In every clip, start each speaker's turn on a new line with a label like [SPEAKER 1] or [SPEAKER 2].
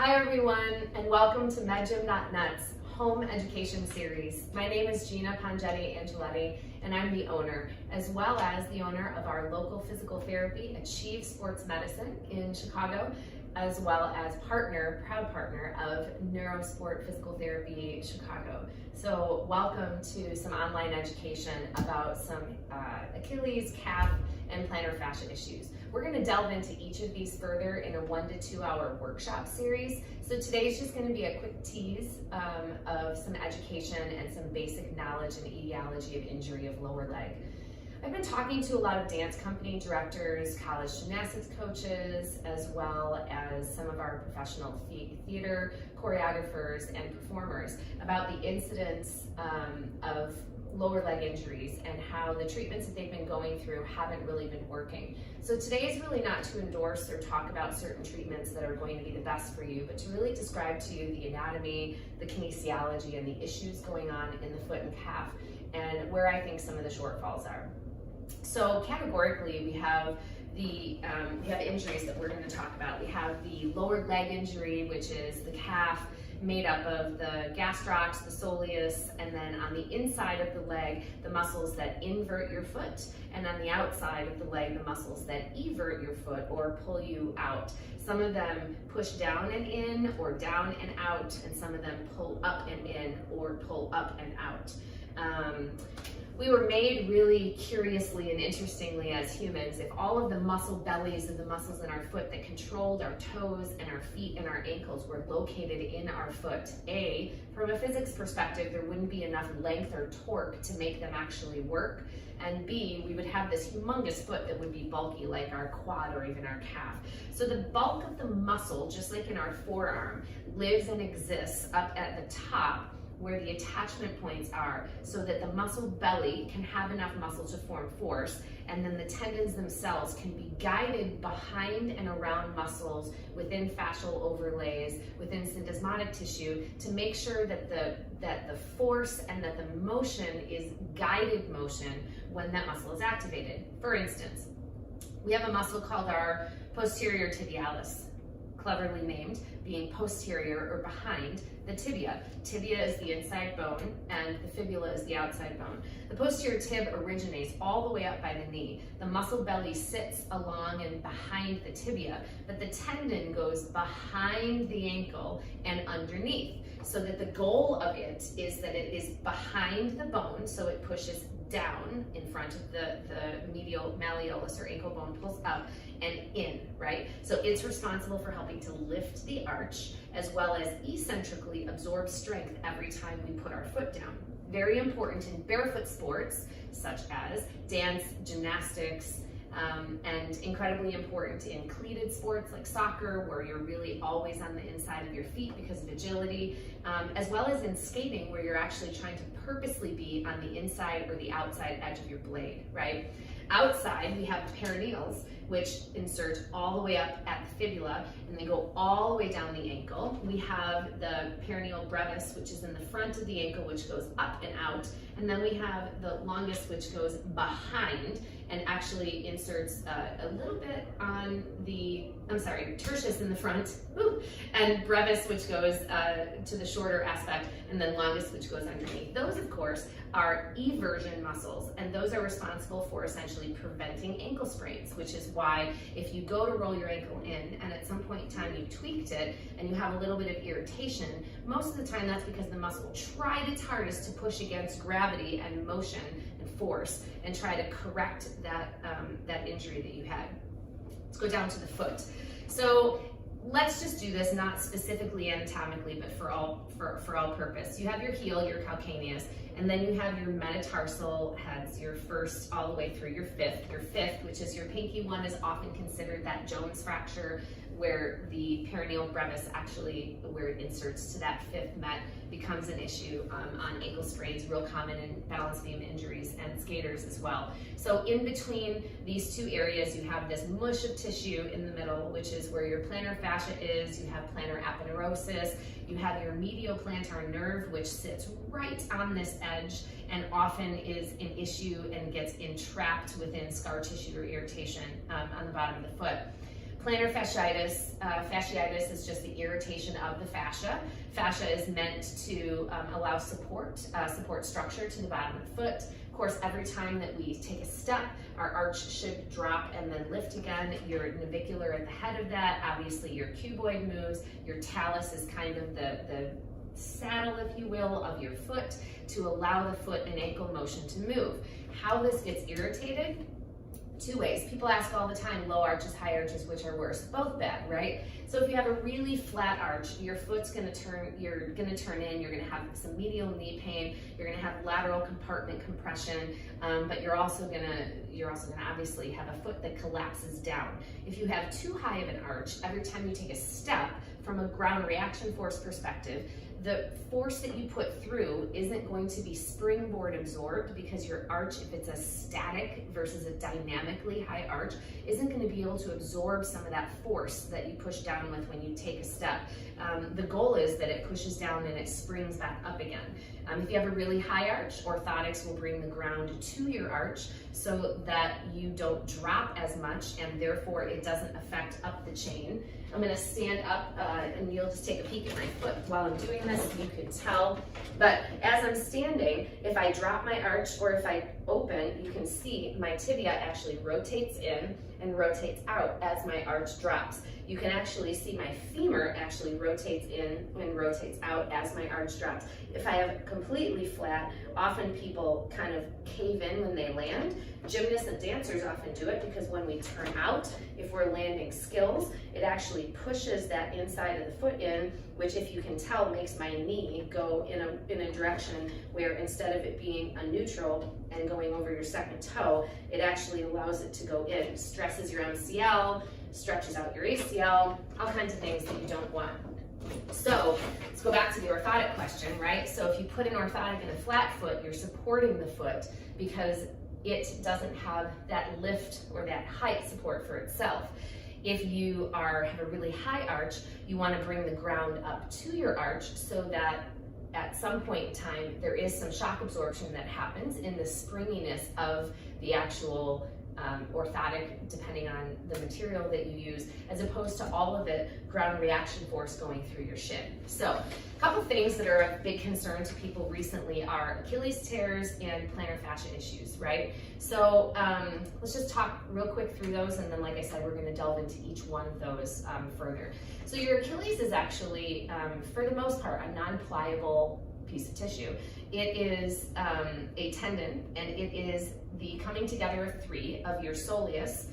[SPEAKER 1] Hi everyone, and welcome to MedGym.net's Home Education Series. My name is Gina Pongetti Angeletti, and I'm the owner, as well as the owner of our local physical therapy, Achieve Sports Medicine in Chicago, as well as proud partner of Neurosport Physical Therapy Chicago. So welcome to some online education about some Achilles, calf, and plantar fascia issues. We're going to delve into each of these further in a 1 to 2 hour workshop series. So today's just going to be a quick tease of some education and some basic knowledge and etiology of injury of lower leg. I've been talking to a lot of dance company directors, college gymnastics coaches, as well as some of our professional theater choreographers and performers about the incidence of lower leg injuries and how the treatments that they've been going through haven't really been working. So today is really not to endorse or talk about certain treatments that are going to be the best for you, but to really describe to you the anatomy, the kinesiology, and the issues going on in the foot and calf, and where I think some of the shortfalls are. So categorically, we have injuries that we're going to talk about. We have the lower leg injury, which is the calf, made up of the gastrocs, the soleus, and then on the inside of the leg, the muscles that invert your foot, and on the outside of the leg, the muscles that evert your foot or pull you out. Some of them push down and in, or down and out, and some of them pull up and in, or pull up and out. We were made really curiously and interestingly as humans. If all of the muscle bellies of the muscles in our foot that controlled our toes and our feet and our ankles were located in our foot, A, from a physics perspective, there wouldn't be enough length or torque to make them actually work, and B, we would have this humongous foot that would be bulky like our quad or even our calf. So the bulk of the muscle, just like in our forearm, lives and exists up at the top where the attachment points are, so that the muscle belly can have enough muscle to form force, and then the tendons themselves can be guided behind and around muscles within fascial overlays, within syndesmotic tissue, to make sure that the force and that the motion is guided motion when that muscle is activated. For instance, we have a muscle called our posterior tibialis, cleverly named, being posterior or behind the tibia. Tibia is the inside bone and the fibula is the outside bone. The posterior tib originates all the way up by the knee. The muscle belly sits along and behind the tibia, but the tendon goes behind the ankle and underneath, so that the goal of it is that it is behind the bone, so it pushes down in front of the medial malleolus or ankle bone, pulls up and in, right? So it's responsible for helping to lift the arch, as well as eccentrically absorb strength every time we put our foot down. Very important in barefoot sports, such as dance, gymnastics, and incredibly important in cleated sports like soccer, where you're really always on the inside of your feet because of agility, as well as in skating, where you're actually trying to purposely be on the inside or the outside edge of your blade, right? Outside, we have perineals, which insert all the way up at the fibula, and they go all the way down the ankle. We have the perineal brevis, which is in the front of the ankle, which goes up and out. And then we have the longus, which goes behind and actually inserts a little bit on the, tertius in the front, and brevis, which goes to the shorter aspect, and then longus, which goes underneath. Those, of course, are eversion muscles, and those are responsible for essentially preventing ankle sprains, which is why if you go to roll your ankle in and at some point in time you tweaked it and you have a little bit of irritation, most of the time that's because the muscle tried its hardest to push against gravity and motion and force and try to correct that injury that you had. Let's go down to the foot. So let's just do this, not specifically anatomically, but for all purpose. You have your heel, your calcaneus, and then you have your metatarsal heads, your first all the way through your fifth. Your fifth, which is your pinky one, is often considered that Jones fracture, where the perineal brevis actually, where it inserts to that fifth met, becomes an issue on ankle sprains, real common in balance beam injuries and skaters as well. So in between these two areas, you have this mush of tissue in the middle, which is where your plantar fascia is. You have plantar aponeurosis. You have your medial plantar nerve, which sits right on this edge and often is an issue and gets entrapped within scar tissue or irritation on the bottom of the foot. Plantar fasciitis. Fasciitis is just the irritation of the fascia. Fascia is meant to allow support structure to the bottom of the foot. Of course, every time that we take a step, our arch should drop and then lift again. Your navicular at the head of that, obviously your cuboid moves. Your talus is kind of the saddle, if you will, of your foot to allow the foot and ankle motion to move. How this gets irritated? Two ways. People ask all the time, low arches, high arches, which are worse? Both bad, right? So if you have a really flat arch, your foot's gonna turn, you're gonna turn in, you're gonna have some medial knee pain, you're gonna have lateral compartment compression, but you're also gonna obviously have a foot that collapses down. If you have too high of an arch, every time you take a step, from a ground reaction force perspective, the force that you put through isn't going to be springboard absorbed, because your arch, if it's a static versus a dynamically high arch, isn't going to be able to absorb some of that force that you push down with when you take a step. The goal is that it pushes down and it springs back up again. If you have a really high arch, orthotics will bring the ground to your arch so that you don't drop as much, and therefore it doesn't affect up the chain. I'm gonna stand up and you'll just take a peek at my foot while I'm doing this. You can tell, but as I'm standing, if I drop my arch or if I open, you can see my tibia actually rotates in and rotates out as my arch drops. You can actually see my femur actually rotates in and rotates out as my arch drops. If I have completely flat, often people kind of cave in when they land. Gymnasts and dancers often do it because when we turn out, if we're landing skills, it actually pushes that inside of the foot in, which, if you can tell, makes my knee go in a direction where, instead of it being a neutral and going over your second toe, it actually allows it to go in. Stresses your MCL, stretches out your ACL, all kinds of things that you don't want. So let's go back to the orthotic question, right? So if you put an orthotic in a flat foot, you're supporting the foot because it doesn't have that lift or that height support for itself. If you have a really high arch, you want to bring the ground up to your arch so that at some point in time there is some shock absorption that happens in the springiness of the actual orthotic, depending on the material that you use, as opposed to all of it ground reaction force going through your shin. So a couple things that are a big concern to people recently are Achilles tears and plantar fascia issues, right? So let's just talk real quick through those, and then, like I said, we're going to delve into each one of those further. So your Achilles is actually, for the most part, a non-pliable piece of tissue. It is a tendon, and it is the coming together of three of your soleus,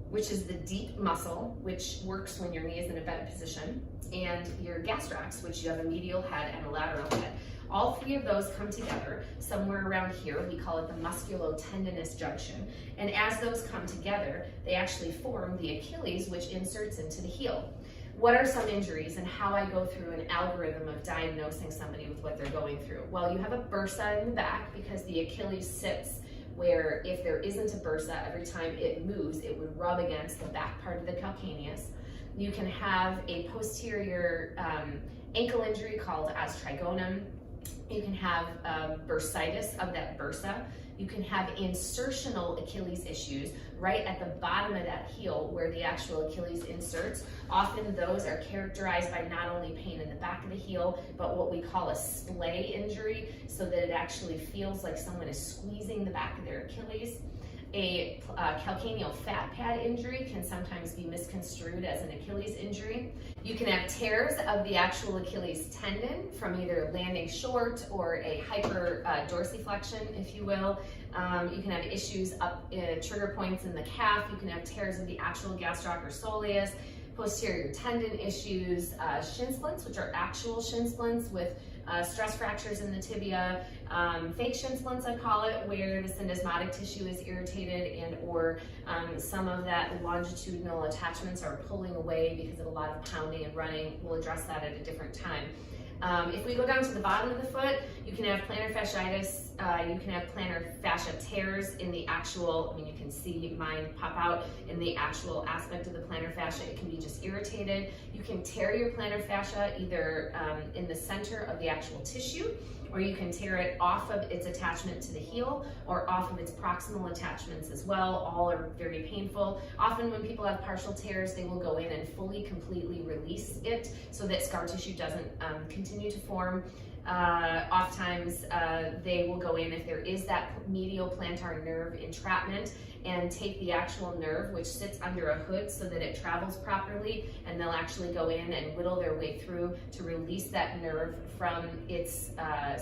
[SPEAKER 1] which is the deep muscle, which works when your knee is in a bent position, and your gastrocs, which you have a medial head and a lateral head. All three of those come together somewhere around here. We call it the musculotendinous junction. And as those come together, they actually form the Achilles, which inserts into the heel. What are some injuries and how I go through an algorithm of diagnosing somebody with what they're going through? Well, you have a bursa in the back because the Achilles sits where, if there isn't a bursa, every time it moves, it would rub against the back part of the calcaneus. You can have a posterior ankle injury called as trigonum. You can have bursitis of that bursa. You can have insertional Achilles issues right at the bottom of that heel where the actual Achilles inserts. Often those are characterized by not only pain in the back of the heel, but what we call a splay injury, so that it actually feels like someone is squeezing the back of their Achilles. A calcaneal fat pad injury can sometimes be misconstrued as an Achilles injury. You can have tears of the actual Achilles tendon from either landing short or a hyper dorsiflexion, if you will. You can have issues up trigger points in the calf. You can have tears of the actual gastroc or soleus, posterior tendon issues, shin splints, which are actual shin splints with stress fractures in the tibia, fake shin splints I call it, where the syndesmotic tissue is irritated and or some of that longitudinal attachments are pulling away because of a lot of pounding and running. We'll address that at a different time. If we go down to the bottom of the foot, you can have plantar fasciitis, you can have plantar fascia tears in the actual, you can see mine pop out in the actual aspect of the plantar fascia. It can be just irritated. You can tear your plantar fascia either in the center of the actual tissue, or you can tear it off of its attachment to the heel or off of its proximal attachments as well. All are very painful. Often when people have partial tears, they will go in and fully, completely release it so that scar tissue doesn't continue to form. Oftentimes they will go in if there is that medial plantar nerve entrapment and take the actual nerve, which sits under a hood, so that it travels properly, and they'll actually go in and whittle their way through to release that nerve from its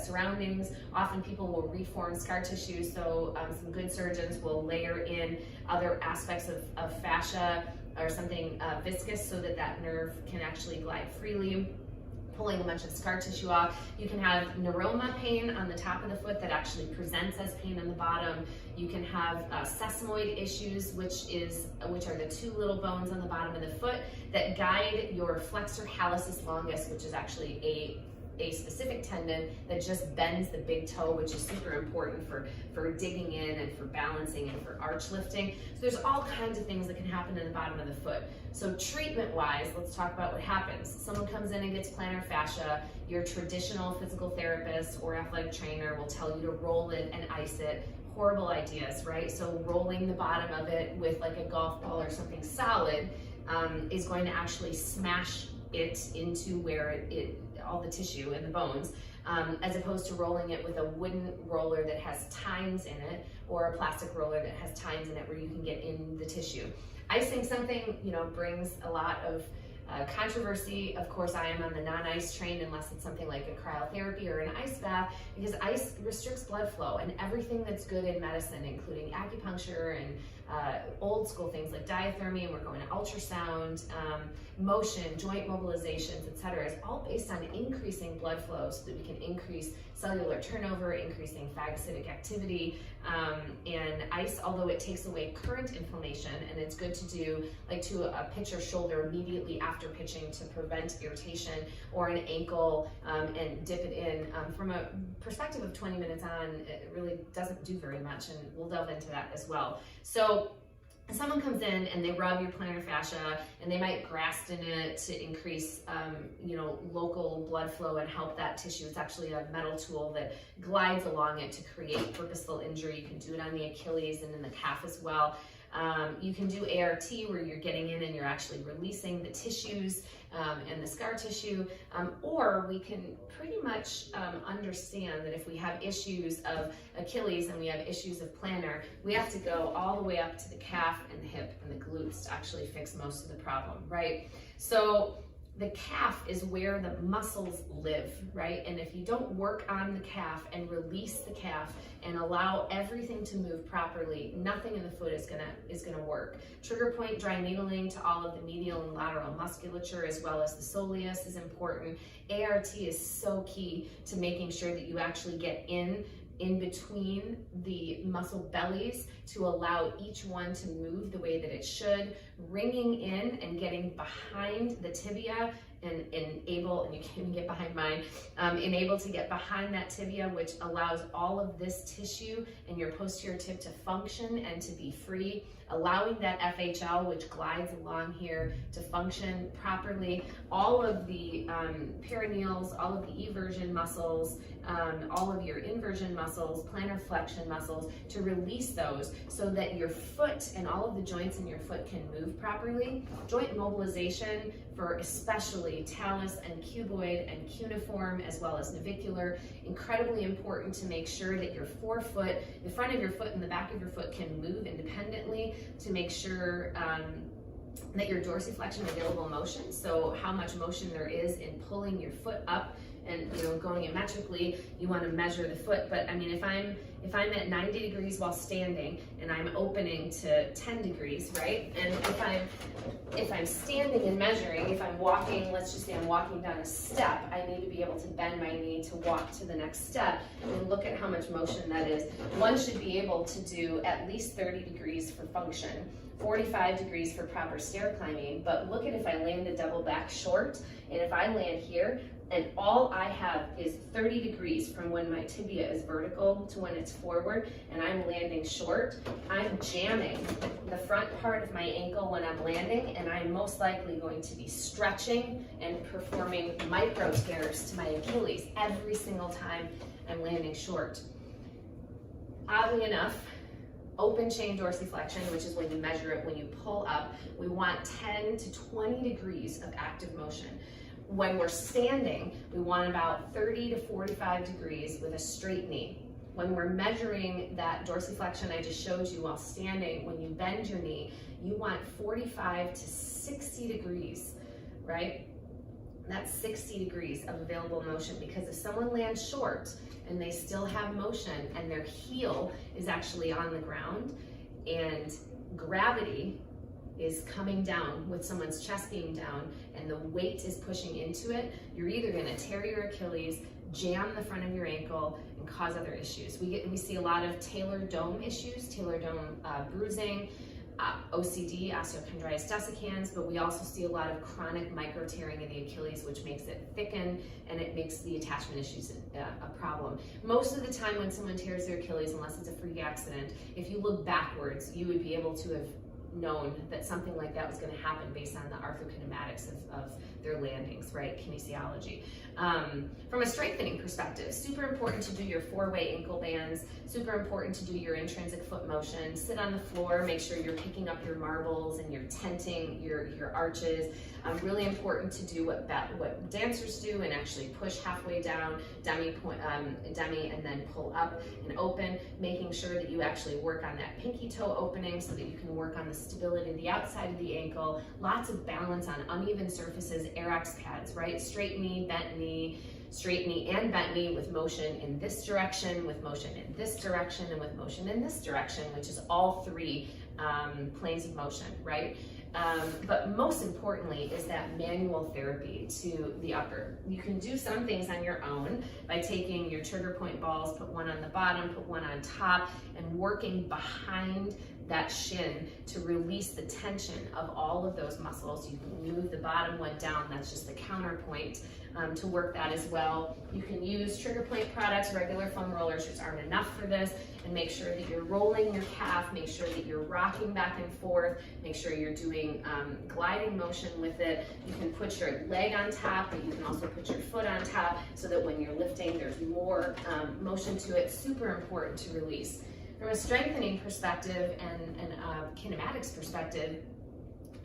[SPEAKER 1] surroundings. Often people will reform scar tissue, so some good surgeons will layer in other aspects of fascia or something viscous so that that nerve can actually glide freely, pulling a bunch of scar tissue off. You can have neuroma pain on the top of the foot that actually presents as pain on the bottom. You can have sesamoid issues, which are the two little bones on the bottom of the foot that guide your flexor hallucis longus, which is actually a specific tendon that just bends the big toe, which is super important for digging in and for balancing and for arch lifting. So there's all kinds of things that can happen in the bottom of the foot. So treatment-wise, let's talk about what happens. Someone comes in and gets plantar fascia. Your traditional physical therapist or athletic trainer will tell you to roll it and ice it. Horrible ideas, right? So rolling the bottom of it with like a golf ball or something solid is going to actually smash it into where all the tissue and the bones, as opposed to rolling it with a wooden roller that has tines in it, or a plastic roller that has tines in it where you can get in the tissue. Icing something, brings a lot of controversy. Of course, I am on the non-ice train unless it's something like a cryotherapy or an ice bath, because ice restricts blood flow, and everything that's good in medicine, including acupuncture and old school things like diathermy, and we're going to ultrasound, motion, joint mobilizations, etc., is all based on increasing blood flow so that we can increase cellular turnover, increasing phagocytic activity. And ice, although it takes away current inflammation, and it's good to do like to a pitcher's shoulder immediately after pitching to prevent irritation, or an ankle, and dip it in. From a perspective of 20 minutes on, it really doesn't do very much, and we'll delve into that as well. So someone comes in and they rub your plantar fascia, and they might grasp in it to increase, local blood flow and help that tissue. It's actually a metal tool that glides along it to create purposeful injury. You can do it on the Achilles and in the calf as well. You can do ART, where you're getting in and you're actually releasing the tissues and the scar tissue, or we can pretty much understand that if we have issues of Achilles and we have issues of plantar, we have to go all the way up to the calf and the hip and the glutes to actually fix most of the problem, right? So the calf is where the muscles live, right? And if you don't work on the calf and release the calf and allow everything to move properly, nothing in the foot is gonna work. Trigger point dry needling to all of the medial and lateral musculature, as well as the soleus, is important. ART is so key to making sure that you actually get in between the muscle bellies to allow each one to move the way that it should, ringing in and getting behind the tibia and you can get behind mine, able to get behind that tibia, which allows all of this tissue in your posterior tib to function and to be free, allowing that FHL, which glides along here, to function properly. All of the perineals, all of the eversion muscles, all of your inversion muscles, plantar flexion muscles, to release those so that your foot and all of the joints in your foot can move properly. Joint mobilization for especially talus and cuboid and cuneiform, as well as navicular, incredibly important to make sure that your forefoot, the front of your foot and the back of your foot can move independently, to make sure that your dorsiflexion available motion, so how much motion there is in pulling your foot up and going ammetrically, you want to measure the foot. But I mean, if I'm at 90 degrees while standing and I'm opening to 10 degrees, right? And if I'm standing and measuring, if I'm walking, let's just say I'm walking down a step, I need to be able to bend my knee to walk to the next step, and look at how much motion that is. One should be able to do at least 30 degrees for function. 45 degrees for proper stair climbing, but look at if I land a double back short, and if I land here, and all I have is 30 degrees from when my tibia is vertical to when it's forward, and I'm landing short, I'm jamming the front part of my ankle when I'm landing, and I'm most likely going to be stretching and performing micro tears to my Achilles every single time I'm landing short. Oddly enough, open chain dorsiflexion, which is when you measure it, when you pull up, we want 10 to 20 degrees of active motion. When we're standing, we want about 30 to 45 degrees with a straight knee. When we're measuring that dorsiflexion I just showed you while standing, when you bend your knee, you want 45 to 60 degrees, right? That's 60 degrees of available motion, because if someone lands short and they still have motion and their heel is actually on the ground and gravity is coming down with someone's chest being down and the weight is pushing into it, you're either going to tear your Achilles, jam the front of your ankle, and cause other issues. We see a lot of talar dome issues, talar dome bruising, OCD, osteochondritis dissecans, but we also see a lot of chronic micro tearing in the Achilles, which makes it thicken and it makes the attachment issues a problem. Most of the time when someone tears their Achilles, unless it's a freak accident, if you look backwards, you would be able to have known that something like that was going to happen based on the arthrokinematics of their landings, right? Kinesiology. From a strengthening perspective, super important to do your four-way ankle bands, super important to do your intrinsic foot motion, sit on the floor, make sure you're picking up your marbles and you're tenting your arches. Really important to do what dancers do and actually push halfway down, demi, and then pull up and open, making sure that you actually work on that pinky toe opening so that you can work on the stability of the outside of the ankle, lots of balance on uneven surfaces, Airex pads, right? Straight knee, bent knee, straight knee and bent knee with motion in this direction, with motion in this direction, and with motion in this direction, which is all three planes of motion, right? But most importantly is that manual therapy to the upper. You can do some things on your own by taking your trigger point balls, put one on the bottom, put one on top, and working behind that shin to release the tension of all of those muscles. You can move the bottom one down, that's just the counterpoint to work that as well. You can use trigger point products, regular foam rollers just aren't enough for this, and make sure that you're rolling your calf, make sure that you're rocking back and forth, make sure you're doing gliding motion with it. You can put your leg on top, but you can also put your foot on top so that when you're lifting, there's more motion to it. Super important to release. From a strengthening perspective and kinematics perspective,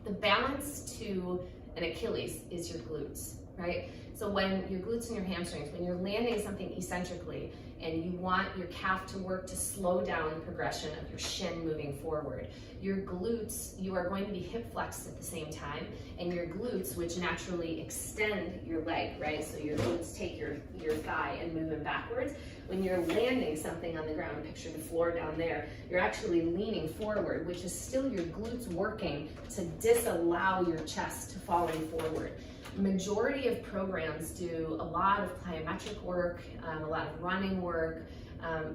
[SPEAKER 1] the balance to an Achilles is your glutes, right? So when your glutes and your hamstrings, when you're landing something eccentrically and you want your calf to work to slow down the progression of your shin moving forward, your glutes, you are going to be hip flexed at the same time, and your glutes, which naturally extend your leg, right? So your glutes take your thigh and move them backwards. When you're landing something on the ground, picture the floor down there, you're actually leaning forward, which is still your glutes working to disallow your chest to falling forward. Majority of programs do a lot of plyometric work, a lot of running work,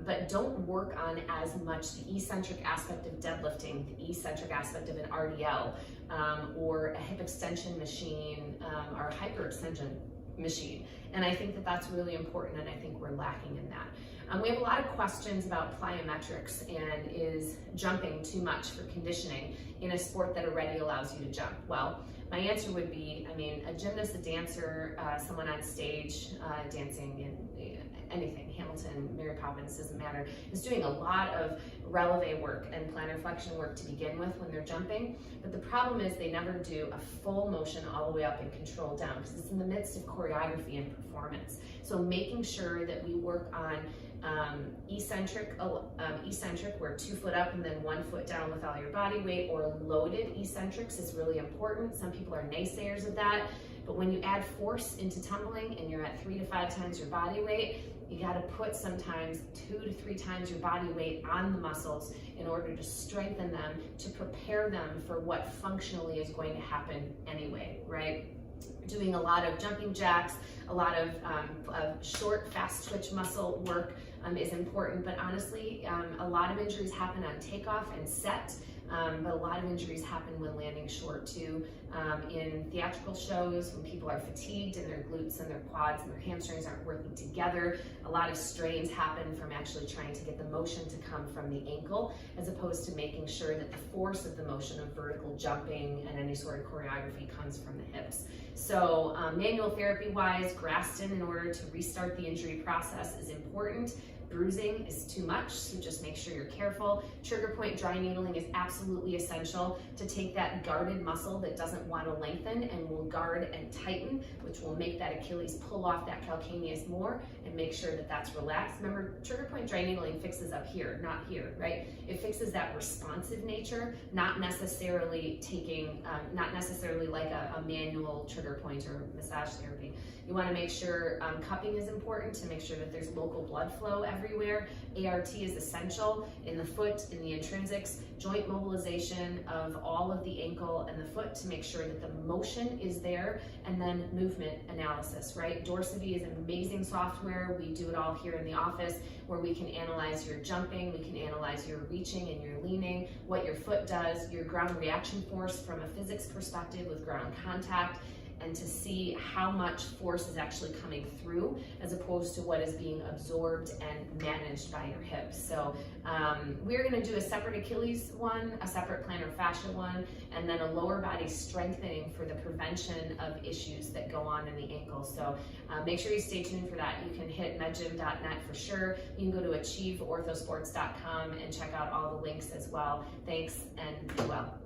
[SPEAKER 1] but don't work on as much the eccentric aspect of deadlifting, the eccentric aspect of an RDL, or a hip extension machine, or a hyperextension machine. And I think that that's really important, and I think we're lacking in that. We have a lot of questions about plyometrics and is jumping too much for conditioning in a sport that already allows you to jump? Well, my answer would be, I mean, a gymnast, a dancer, someone on stage dancing in anything, Hamilton, Mary Poppins, doesn't matter, is doing a lot of releve work and plantar flexion work to begin with when they're jumping. But the problem is they never do a full motion all the way up and control down, because it's in the midst of choreography and performance. So making sure that we work on eccentric, where 2 foot up and then 1 foot down with all your body weight, or loaded eccentrics is really important. Some people are naysayers of that, but when you add force into tumbling and you're at 3 to 5 times your body weight, you got to put sometimes 2 to 3 times your body weight on the muscles in order to strengthen them, to prepare them for what functionally is going to happen anyway, right? Doing a lot of jumping jacks, a lot of short, fast twitch muscle work is important, but honestly, a lot of injuries happen on takeoff and set. but a lot of injuries happen when landing short too. In theatrical shows, when people are fatigued and their glutes and their quads and their hamstrings aren't working together, a lot of strains happen from actually trying to get the motion to come from the ankle, as opposed to making sure that the force of the motion of vertical jumping and any sort of choreography comes from the hips. So manual therapy wise, Graston in order to restart the injury process is important. Bruising is too much, so just make sure you're careful. Trigger point dry needling is absolutely essential to take that guarded muscle that doesn't want to lengthen and will guard and tighten, which will make that Achilles pull off that calcaneus more and make sure that that's relaxed. Remember, trigger point dry needling fixes up here, not here, right? It fixes that responsive nature, not necessarily not necessarily like a manual trigger point or massage therapy. You want to make sure cupping is important to make sure that there's local blood flow everywhere. ART is essential in the foot, in the intrinsics, joint mobilization of all of the ankle and the foot to make sure that the motion is there, and then movement analysis, right? Dorsiflexion is an amazing software. We do it all here in the office where we can analyze your jumping, we can analyze your reaching and your leaning, what your foot does, your ground reaction force from a physics perspective with ground contact, and to see how much force is actually coming through as opposed to what is being absorbed and managed by your hips. So we're going to do a separate Achilles one, a separate plantar fascia one, and then a lower body strengthening for the prevention of issues that go on in the ankle. So make sure you stay tuned for that. You can hit medgym.net for sure. You can go to achieveorthosports.com and check out all the links as well. Thanks, and be well.